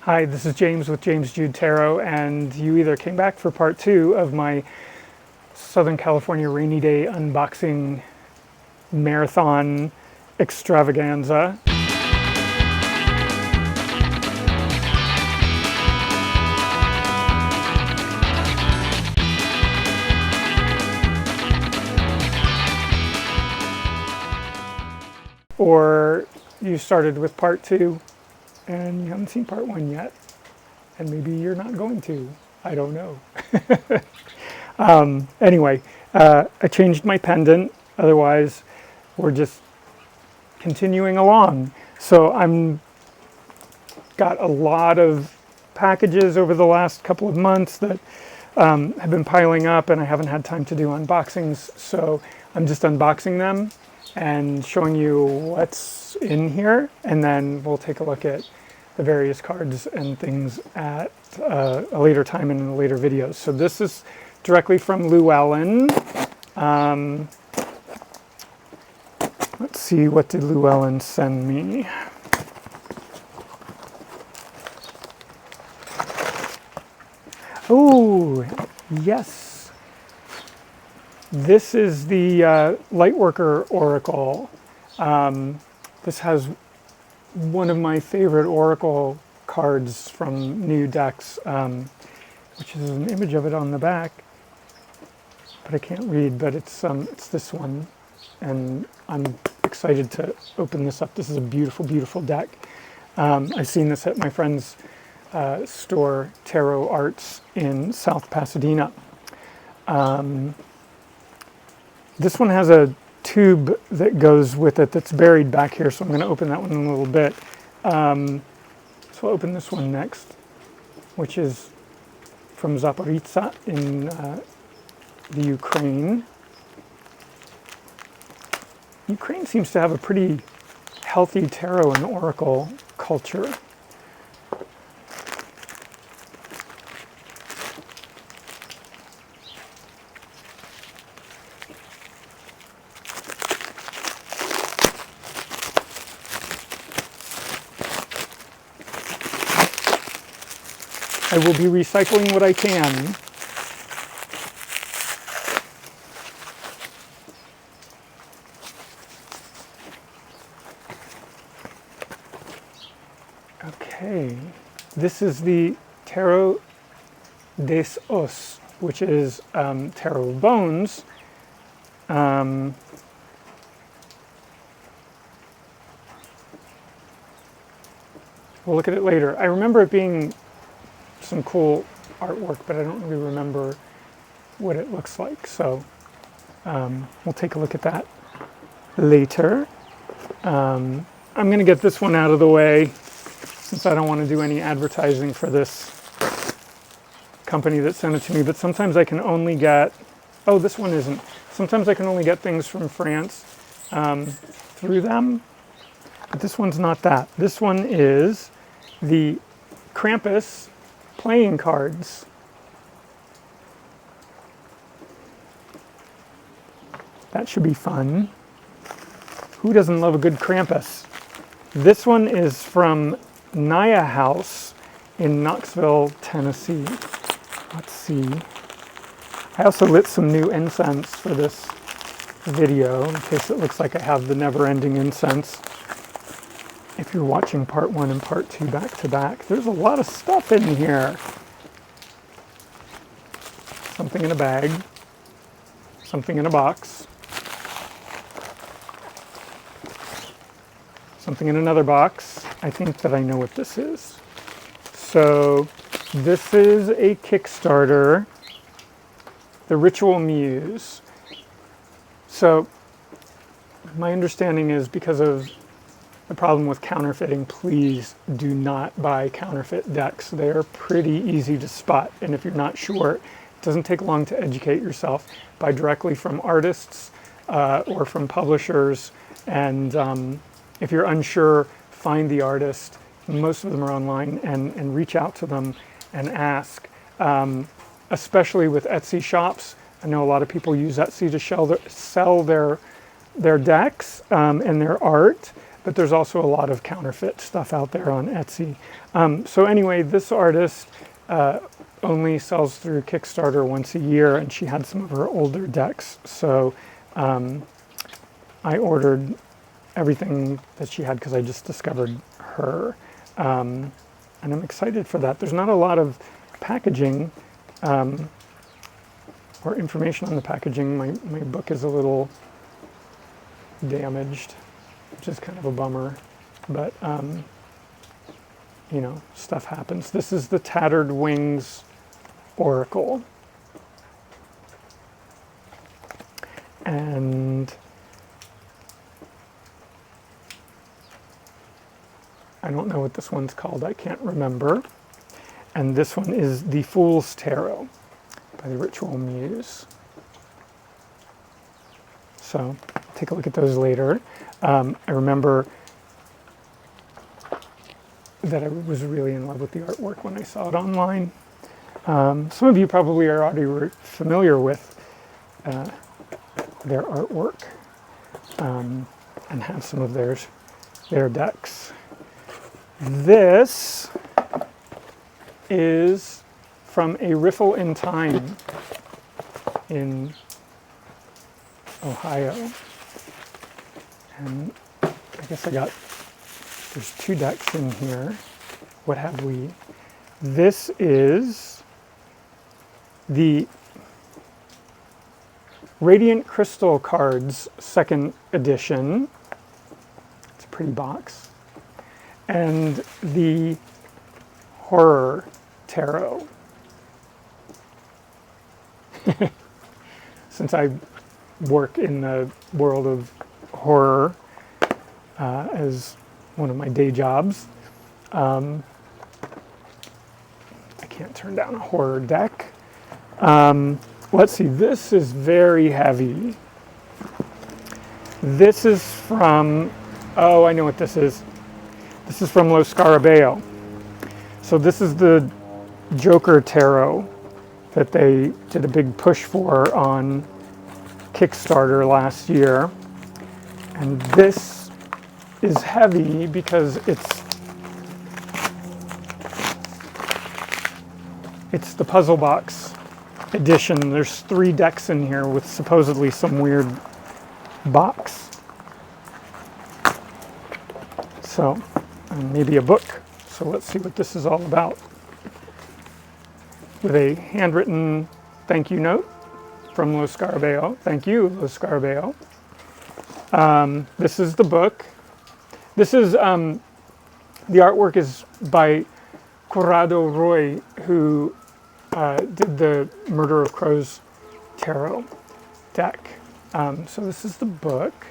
Hi, this is James with James Jude Tarot, and you either came back for part 2 of my Southern California rainy day unboxing marathon extravaganza. Or you started with part 2 and you haven't seen part 1 yet, and maybe you're not going to. I don't know. Anyway, I changed my pendant. Otherwise, we're just continuing along. So I'm got a lot of packages over the last couple of months that have been piling up, and I haven't had time to do unboxings. So I'm just unboxing them and showing you what's in here, and then we'll take a look at the various cards and things at a later time in a later video. So this is directly from Luang. Let's see, what did Luang send me? Oh, yes. This is the Lightworker Oracle. This has one of my favorite Oracle cards from new decks, which is an image of it on the back, but I can't read, but it's this one, and I'm excited to open this up. This is a beautiful, beautiful deck. I've seen this at my friend's store, Tarot Arts, in South Pasadena. This one has a tube that goes with it that's buried back here, so I'm going to open that one in a little bit. So I'll open this one next, which is from Zaporizhzhia in the Ukraine. Ukraine seems to have a pretty healthy tarot and oracle culture. I will be recycling what I can. Okay, this is the Tarot des Os, which is Tarot of Bones. We'll look at it later. I remember it being some cool artwork, but I don't really remember what it looks like. So we'll take a look at that later. I'm going to get this one out of the way since I don't want to do any advertising for this company that sent it to me. But sometimes I can only get, oh, this one isn't. Sometimes I can only get things from France through them. But this one's not that. This one is the Krampus playing cards. That should be fun. Who doesn't love a good Krampus? This one is from Naya House in Knoxville, Tennessee. Let's see. I also lit some new incense for this video in case it looks like I have the never-ending incense. If you're watching part 1 and part 2 back to back, there's a lot of stuff in here. Something in a bag, something in a box, something in another box. I think that I know what this is. So this is a Kickstarter, the Ritual Muse. So my understanding is, because of the problem with counterfeiting, please do not buy counterfeit decks. They're pretty easy to spot, and if you're not sure, it doesn't take long to educate yourself. Buy directly from artists or from publishers, and if you're unsure, find the artist. Most of them are online, and reach out to them and ask. Especially with Etsy shops. I know a lot of people use Etsy to sell their decks and their art. but there's also a lot of counterfeit stuff out there on Etsy. So anyway, this artist only sells through Kickstarter once a year, and she had some of her older decks. So I ordered everything that she had because I just discovered her. And I'm excited for that. There's not a lot of packaging or information on the packaging. My book is a little damaged, which is kind of a bummer, but you know, stuff happens. This is the Tattered Wings Oracle. And I don't know what this one's called, I can't remember. And this one is the Fool's Tarot by the Ritual Muse. So take a look at those later. I remember that I was really in love with the artwork when I saw it online. Some of you probably are already familiar with their artwork and have some of their decks. This is from A Riffle in Time in Ohio. And I guess there's 2 decks in here. What have we? This is the Radiant Crystal Cards 2nd edition. It's a pretty box. And the Horror Tarot. Since I work in the world of horror as one of my day jobs, I can't turn down a horror deck. Let's see, this is very heavy. This is from, oh, I know what this is. This is from Lo Scarabeo. So this is the Joker Tarot that they did a big push for on Kickstarter last year. And this is heavy because it's the puzzle box edition. There's 3 decks in here with supposedly some weird box. So, maybe a book. So let's see what this is all about. With a handwritten thank you note from Lo Scarabeo. Thank you, Lo Scarabeo. This is the book. This is, the artwork is by Corrado Roy, who did the Murder of Crows tarot deck. So this is the book.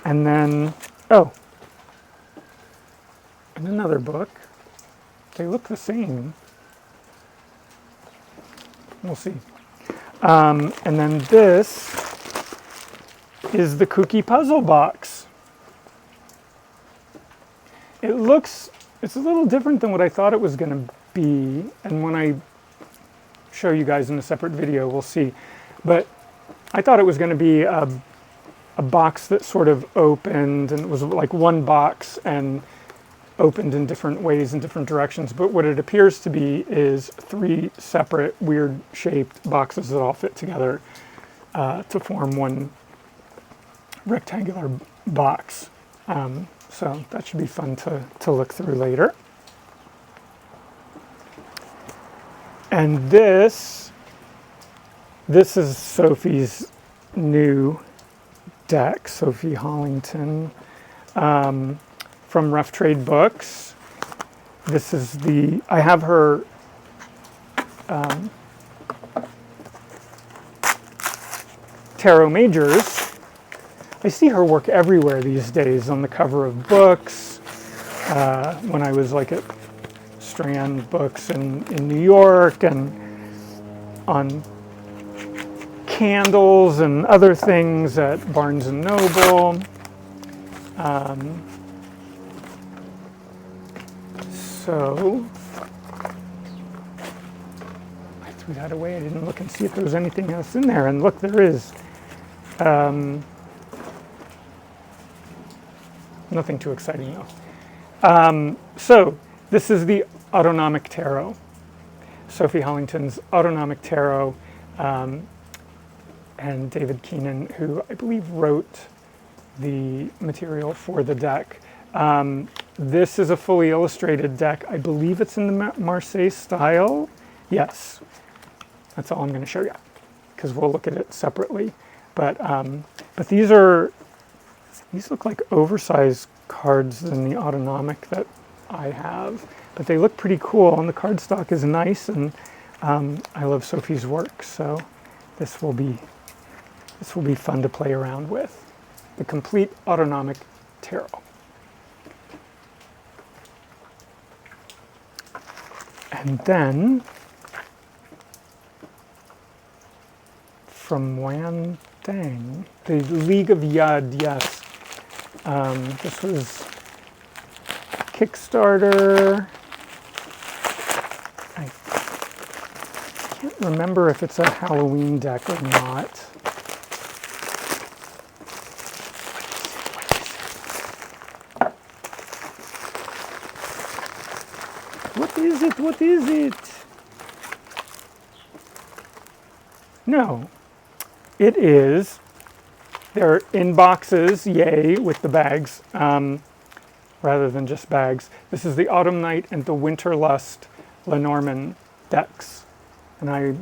And then, oh, and another book. They look the same. We'll see. And then this is the Kooky Puzzle Box. It's a little different than what I thought it was going to be. And when I show you guys in a separate video, we'll see. But I thought it was going to be a box that sort of opened, and it was like one box and opened in different ways in different directions. But what it appears to be is 3 separate weird shaped boxes that all fit together to form one rectangular box. So that should be fun to look through later. And this is Sophie's new deck, Sophy Hollington, from Rough Trade Books. This is I have her Tarot Majors. I see her work everywhere these days, on the cover of books. When I was like at Strand Books in New York, and on candles and other things at Barnes and Noble. So I threw that away. I didn't look and see if there was anything else in there. And look, there is. Nothing too exciting though. So this is the Autonomic Tarot. Sophy Hollington's Autonomic Tarot, and David Keenan, who I believe wrote the material for the deck. This is a fully illustrated deck. I believe it's in the Marseille style. Yes, that's all I'm going to show you, because we'll look at it separately. But these look like oversized cards than the Autonomic that I have. But they look pretty cool, and the cardstock is nice, and I love Sophie's work, so this will be fun to play around with. The complete Autonomic Tarot. And then from Wan Dang, the League of Yad, yes. This was Kickstarter. I can't remember if it's a Halloween deck or not. What is it? What is it? No. It is. They're in boxes, yay, with the bags, rather than just bags. This is the Autumn Night and the Winter Lust Lenormand decks. And I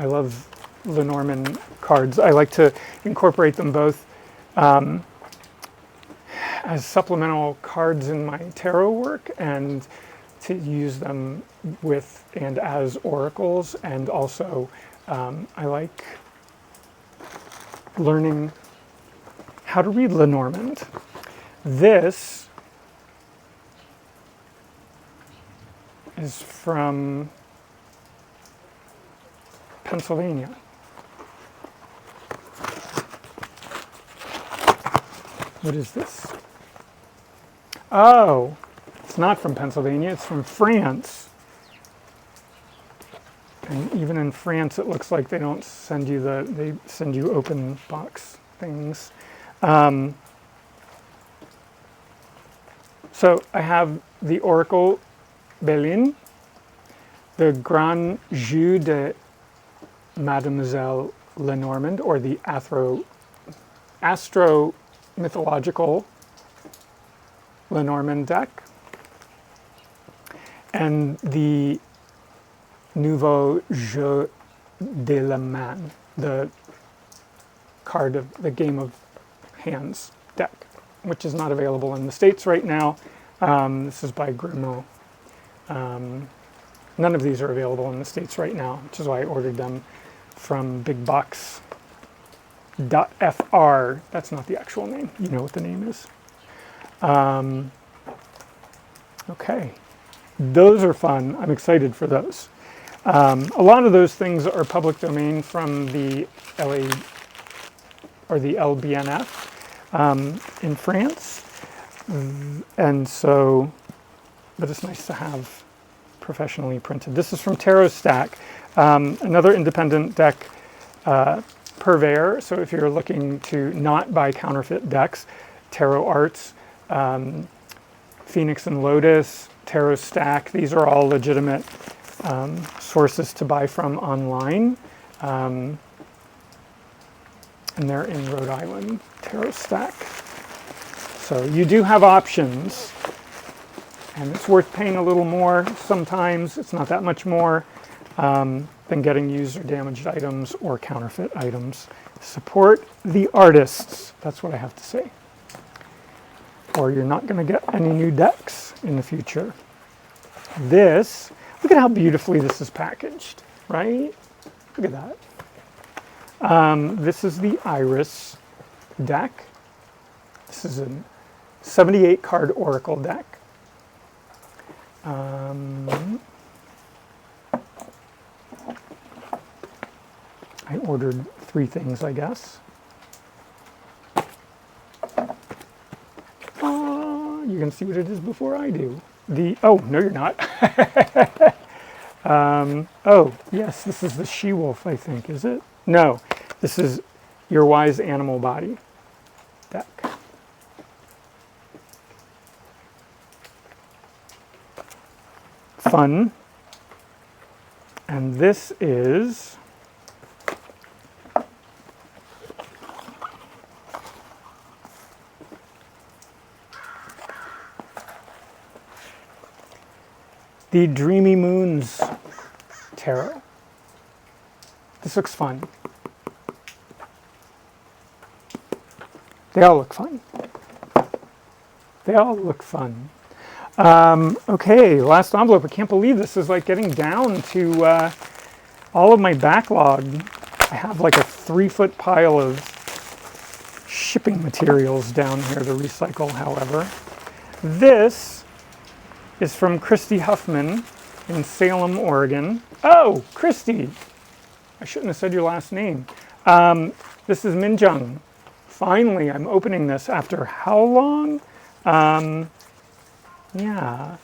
love Lenormand cards. I like to incorporate them both as supplemental cards in my tarot work, and to use them with and as oracles. And also I like learning how to read Lenormand. This is from Pennsylvania. What is this? Oh, it's not from Pennsylvania, it's from France. And even in France, it looks like they don't send you they send you open box things. So I have the Oracle Belline, the Grand Jude de Mademoiselle Lenormand, or the astro-mythological Lenormand deck, and the Nouveau Jeu de la Main, the card of the Game of Hands deck, which is not available in the States right now. This is by Grimaud. None of these are available in the States right now, which is why I ordered them from bigbox.fr. That's not the actual name. You know what the name is. Okay, those are fun. I'm excited for those. A lot of those things are public domain from the LA or the LBNF in France, and so, but it's nice to have professionally printed. This is from Tarot Stack, another independent deck purveyor. So if you're looking to not buy counterfeit decks, Tarot Arts, Phoenix and Lotus, Tarot Stack, these are all legitimate sources to buy from online. And they're in Rhode Island, Tarot Stack. So you do have options, and it's worth paying a little more sometimes. It's not that much more than getting used or damaged items or counterfeit items. Support the artists, that's what I have to say. Or you're not going to get any new decks in the future. This, look at how beautifully this is packaged, right? Look at that. This is the Iris deck. This is a 78 card Oracle deck. I ordered 3 things, I guess. You can see what it is before I do. Oh, no, you're not. Oh, yes, this is the She-Wolf, I think, is it? No, this is Your Wise Animal Body deck. fun. And this is the Dreamy Moons Tarot. This looks fun. They all look fun. They all look fun. Okay, last envelope. I can't believe this is like getting down to all of my backlog. I have like a 3-foot pile of shipping materials down here to recycle, however. This is from Christy Huffman in Salem, Oregon. Oh, Christy! I shouldn't have said your last name. This is Minjung. Finally, I'm opening this after how long? Yeah.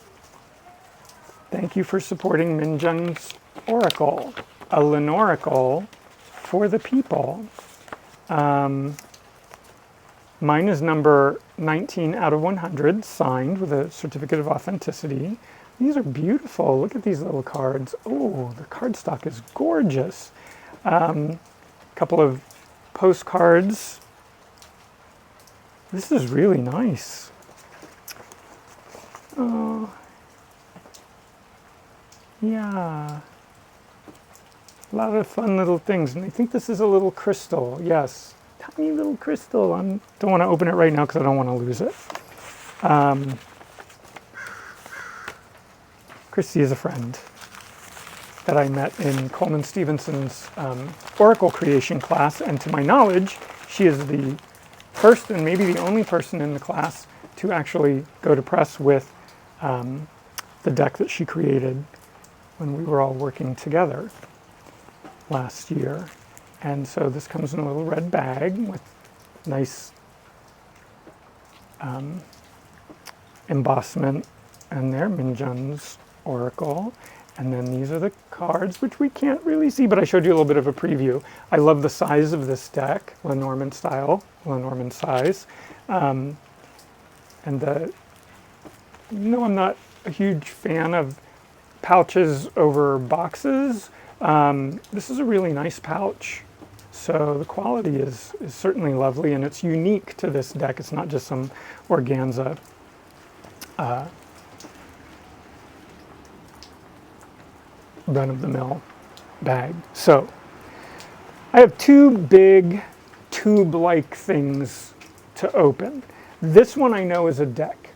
Thank you for supporting Minjung's Oracle, a Lenoracle for the people. Mine is number 19 out of 100, signed with a certificate of authenticity. These are beautiful. Look at these little cards. Oh, the cardstock is gorgeous. A couple of postcards. This is really nice. Oh, yeah. A lot of fun little things. And I think this is a little crystal. Yes. Tiny little crystal. I don't want to open it right now because I don't want to lose it. Christy is a friend that I met in Coleman Stevenson's Oracle creation class. And to my knowledge, she is the first and maybe the only person in the class to actually go to press with the deck that she created when we were all working together last year. And so this comes in a little red bag with nice embossment, and there, Minjung's Oracle. And then these are the cards, which we can't really see, but I showed you a little bit of a preview. I love the size of this deck, Lenormand style, Lenormand size. And I'm not a huge fan of pouches over boxes. This is a really nice pouch. So the quality is certainly lovely, and it's unique to this deck. It's not just some organza run-of-the-mill bag. So I have two big tube-like things to open. This one I know is a deck.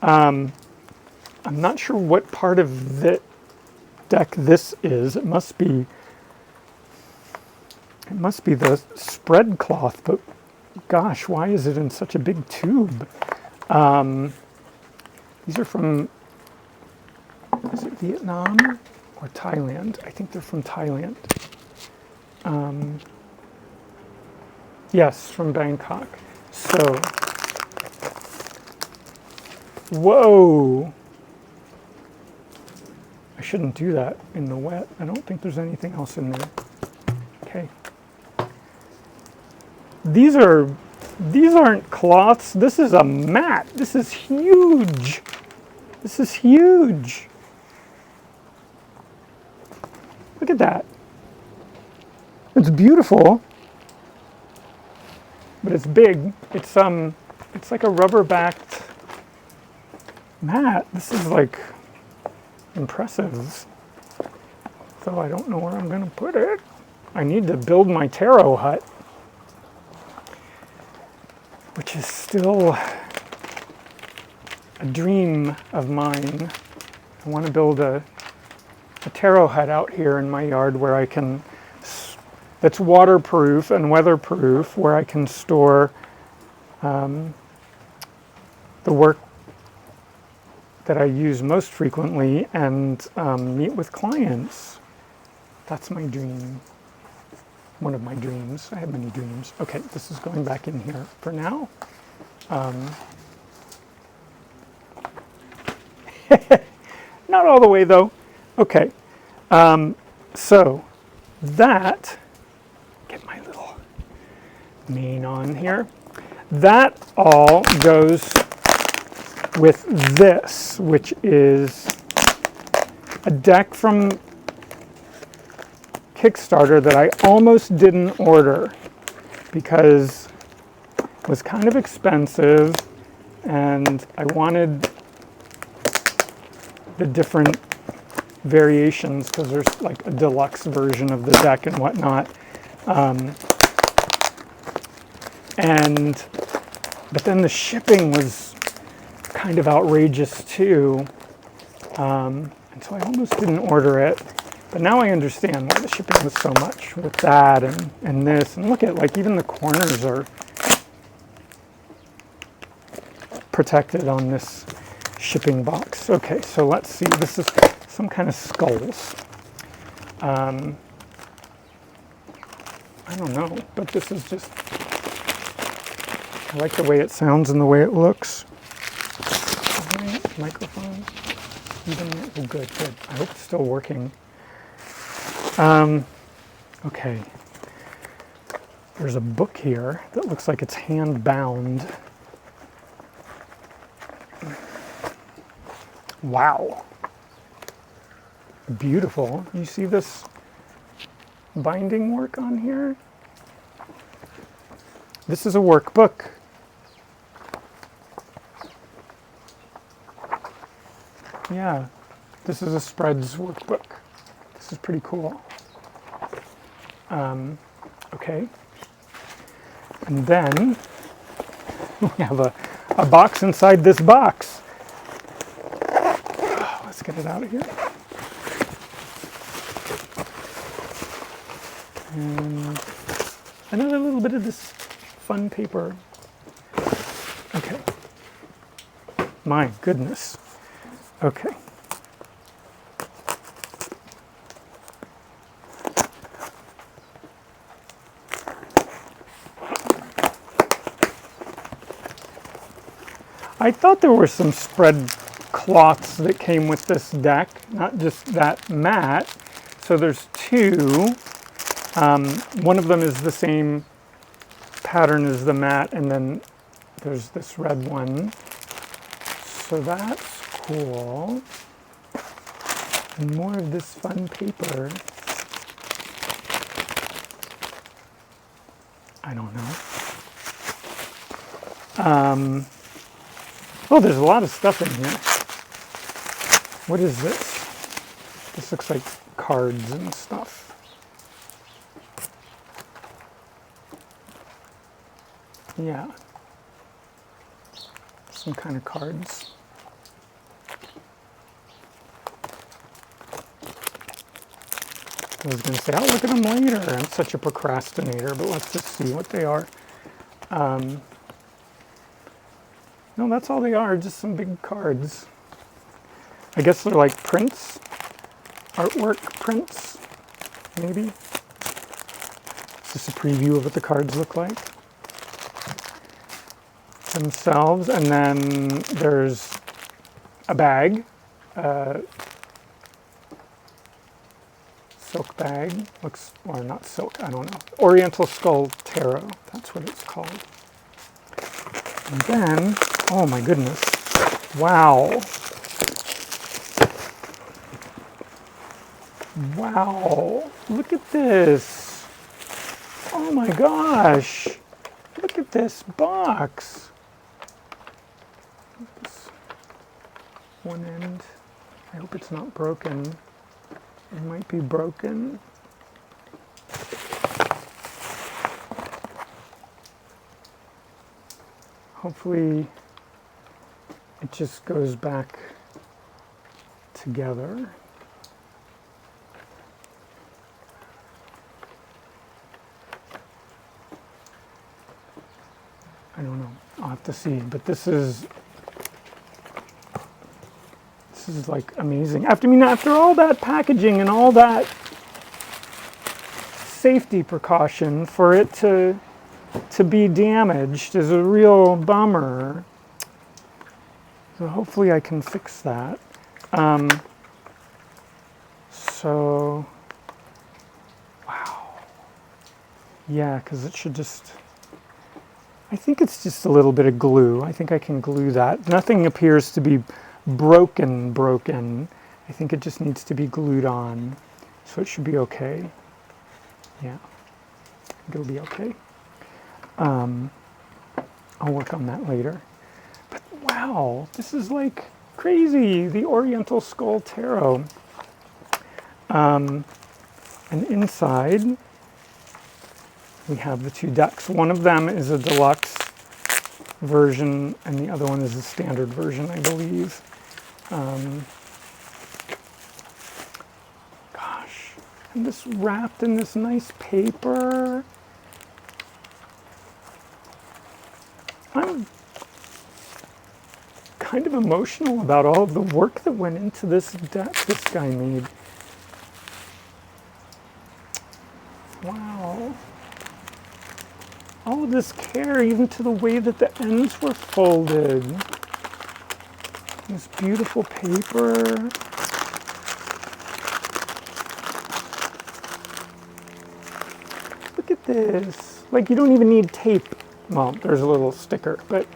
I'm not sure what part of the deck this is. It must be the spread cloth, but gosh, why is it in such a big tube? These are from, is it Vietnam or Thailand? I think they're from Thailand. Yes, from Bangkok. So, whoa! I shouldn't do that in the wet. I don't think there's anything else in there. Okay. These aren't cloths. This is a mat. This is huge. This is huge. Look at that. It's beautiful, but it's big. It's like a rubber-backed mat. This is like impressive. So I don't know where I'm going to put it. I need to build my tarot hut, which is still a dream of mine. I want to build a tarot hut out here in my yard where I can, that's waterproof and weatherproof, where I can store the work that I use most frequently and meet with clients. That's my dream. One of my dreams. I have many dreams. Okay, this is going back in here for now. Not all the way though. Okay, so that, get my little mane on here. That all goes with this, which is a deck from Kickstarter that I almost didn't order because it was kind of expensive and I wanted the different variations because there's like a deluxe version of the deck and whatnot. But then the shipping was kind of outrageous too. And so I almost didn't order it. But now I understand why the shipping was so much with that and this. And look at, like, even the corners are protected on this shipping box. Okay, so let's see. This is some kind of skulls. I don't know, but this is just, I like the way it sounds and the way it looks. Microphone. Oh, good. I hope it's still working. Okay. There's a book here that looks like it's hand bound. Wow. Beautiful. You see this binding work on here? This is a workbook. Yeah, this is a spreads workbook. This is pretty cool. Okay. And then we have a box inside this box. Oh, let's get it out of here. And another little bit of this fun paper. Okay. My goodness. Okay. I thought there were some spread cloths that came with this deck, not just that mat. So there's two. One of them is the same pattern as the mat, and then there's this red one. So that's cool. And more of this fun paper. I don't know. Oh, there's a lot of stuff in here. What is this? This looks like cards and stuff. Yeah. Some kind of cards. I was going to say, I'll look at them later. I'm such a procrastinator, but let's just see what they are. No, that's all they are, just some big cards. I guess they're like prints, artwork prints, maybe. It's just a preview of what the cards look like themselves. And then there's a bag, silk bag, looks, or not silk, I don't know. Oriental Skull Tarot, that's what it's called. And then, oh my goodness, wow. Wow, look at this. Oh my gosh, look at this box. This one end, I hope it's not broken. It might be broken. Hopefully it just goes back together. I don't know, I'll have to see, but this is like amazing. After all that packaging and all that safety precaution, for it to be damaged is a real bummer. So hopefully I can fix that. So, wow. Yeah, because it should just, I think it's just a little bit of glue. I think I can glue that. Nothing appears to be broken. I think it just needs to be glued on, so it should be okay. Yeah, I think it'll be okay. I'll work on that later. But wow, this is like crazy, the Oriental Skull Tarot. And inside, we have the two decks. One of them is a deluxe version, and the other one is a standard version, I believe. Gosh, and this wrapped in this nice paper. I'm kind of emotional about all of the work that went into this deck this guy made. Wow. All of this care, even to the way that the ends were folded. This beautiful paper. Look at this. Like, you don't even need tape. Well, there's a little sticker, but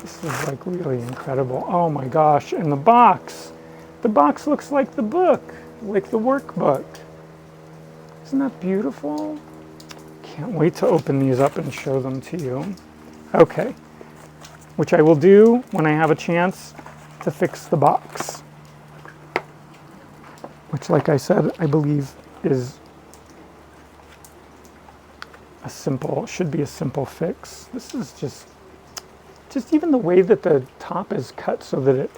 this is like really incredible. Oh my gosh, and the box. The box looks like the book, like the workbook. Isn't that beautiful? Can't wait to open these up and show them to you. Okay, which I will do when I have a chance to fix the box. Which, like I said, I believe is a simple, should be a simple fix. This is just even the way that the top is cut so that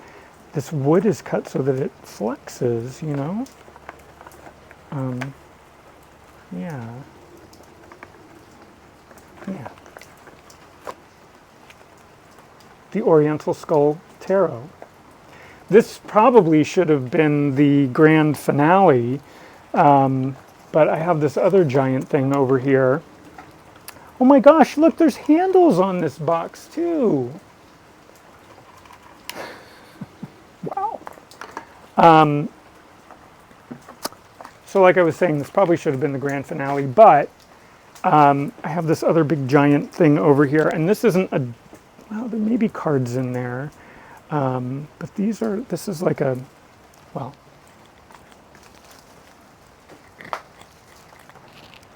this wood is cut so that it flexes, you know? Yeah. Yeah. The Oriental Skull Tarot. This probably should have been the grand finale, but I have this other giant thing over here. Oh my gosh, look, there's handles on this box too. Wow. So like I was saying, this probably should have been the grand finale, but I have this other big giant thing over here, and this isn't a, well, there may be cards in there, but this is like a, well,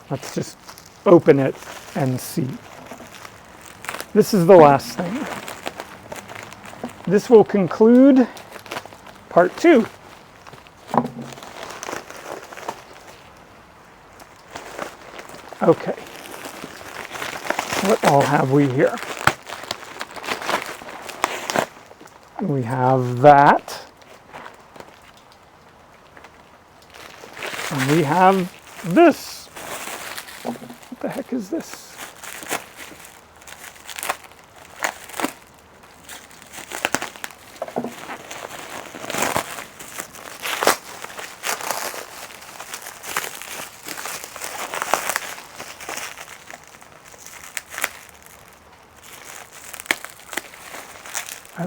let's just open it and see. This is the last thing. This will conclude part 2. Okay. What all have we here? We have that. And we have this. What the heck is this?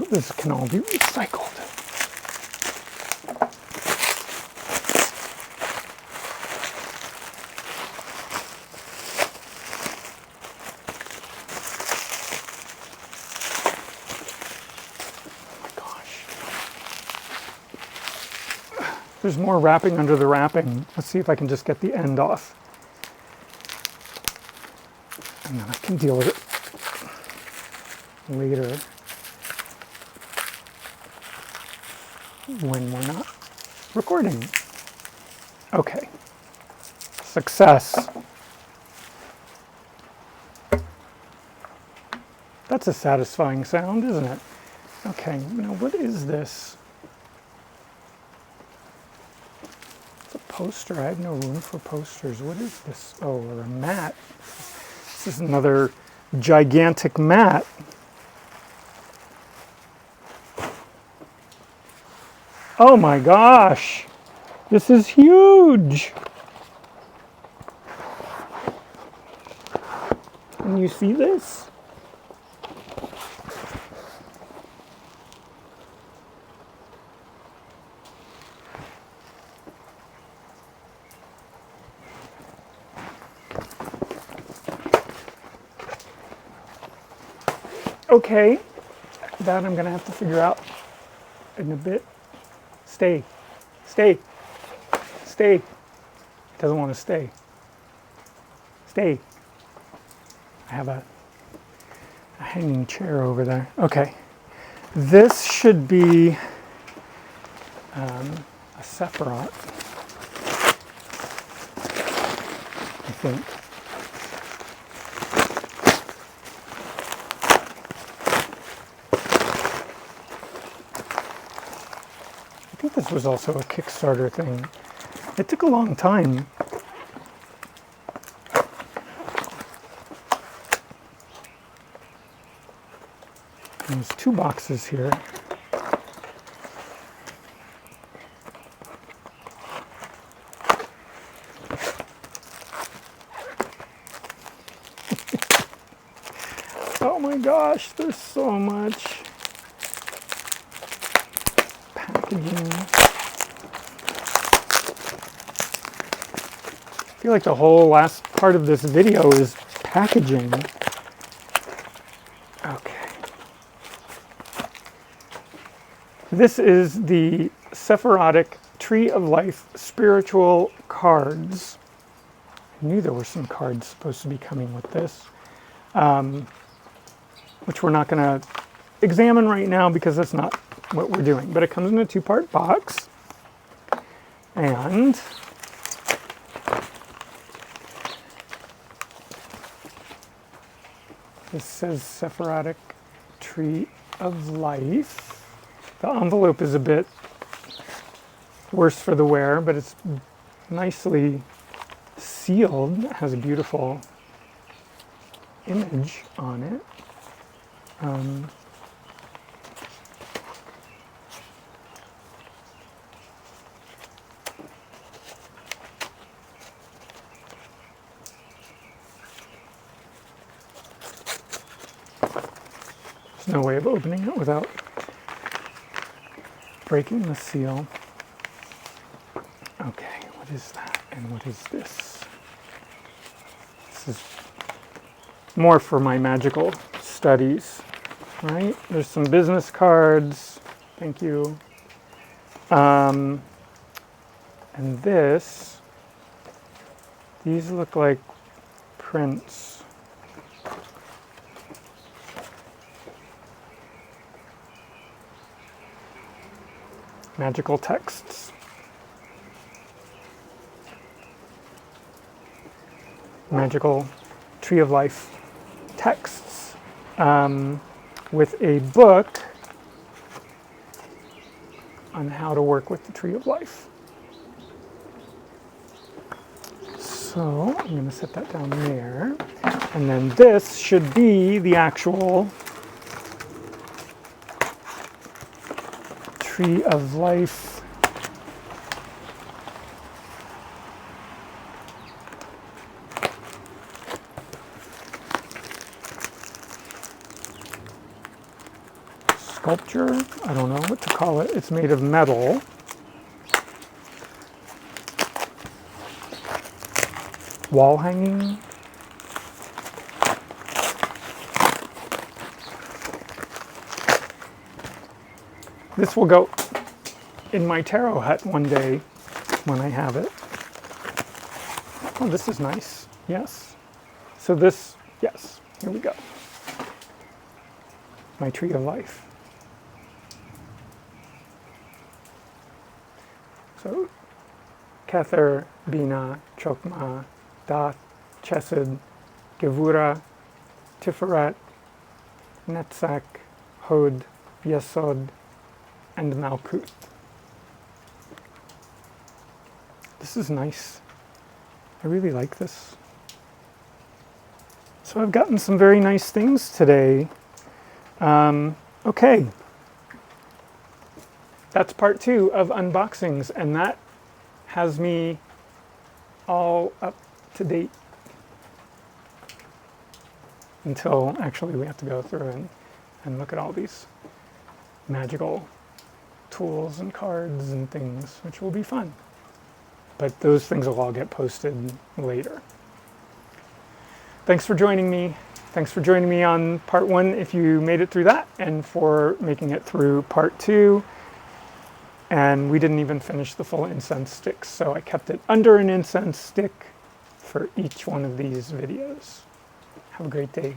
This can all be recycled. Oh my gosh. There's more wrapping under the wrapping. Let's see if I can just get the end off. And then I can deal with it later. When we're not recording. Okay. Success. That's a satisfying sound, isn't it? Okay, now what is this? It's a poster. I have no room for posters. What is this? Oh, or a mat. This is another gigantic mat. Oh my gosh, this is huge. Can you see this? Okay, that I'm gonna have to figure out in a bit. Stay. Stay. Stay. It doesn't want to stay. Stay. I have a hanging chair over there. Okay. This should be a Sephiroth, I think. I think this was also a Kickstarter thing. It took a long time. There's 2 boxes here. Oh my gosh, there's so much packaging. I feel like the whole last part of this video is packaging. Okay. This is the Sephirotic Tree of Life spiritual cards. I knew there were some cards supposed to be coming with this, which we're not going to examine right now because that's not what we're doing. But it comes in a 2-part box. And this says Sephirotic Tree of Life. The envelope is a bit worse for the wear, but it's nicely sealed. It has a beautiful image on it. There's no way of opening it without breaking the seal. Okay, what is that? And what is this? This is more for my magical studies, right? There's some business cards. Thank you. And these look like prints. Magical texts. Magical Tree of Life texts with a book on how to work with the Tree of Life. So I'm going to set that down there. And then this should be the actual Tree of Life sculpture. I don't know what to call it. It's made of metal. Wall hanging. This will go in my tarot hut one day when I have it. Oh, this is nice. Yes. So this, yes, here we go. My Tree of Life. So, Kether, Bina, Chokma, Dath, Chesed, Gevura, Tiferet, Netzach, Hod, Yesod, and Malkuth. This is nice. I really like this. So I've gotten some very nice things today. Okay. That's part 2 of unboxings, and that has me all up to date until actually we have to go through and look at all these magical tools and cards and things, which will be fun. But those things will all get posted later. Thanks for joining me. Thanks for joining me on part 1 if you made it through that, and for making it through part 2. And we didn't even finish the full incense sticks, so I kept it under an incense stick for each one of these videos. Have a great day.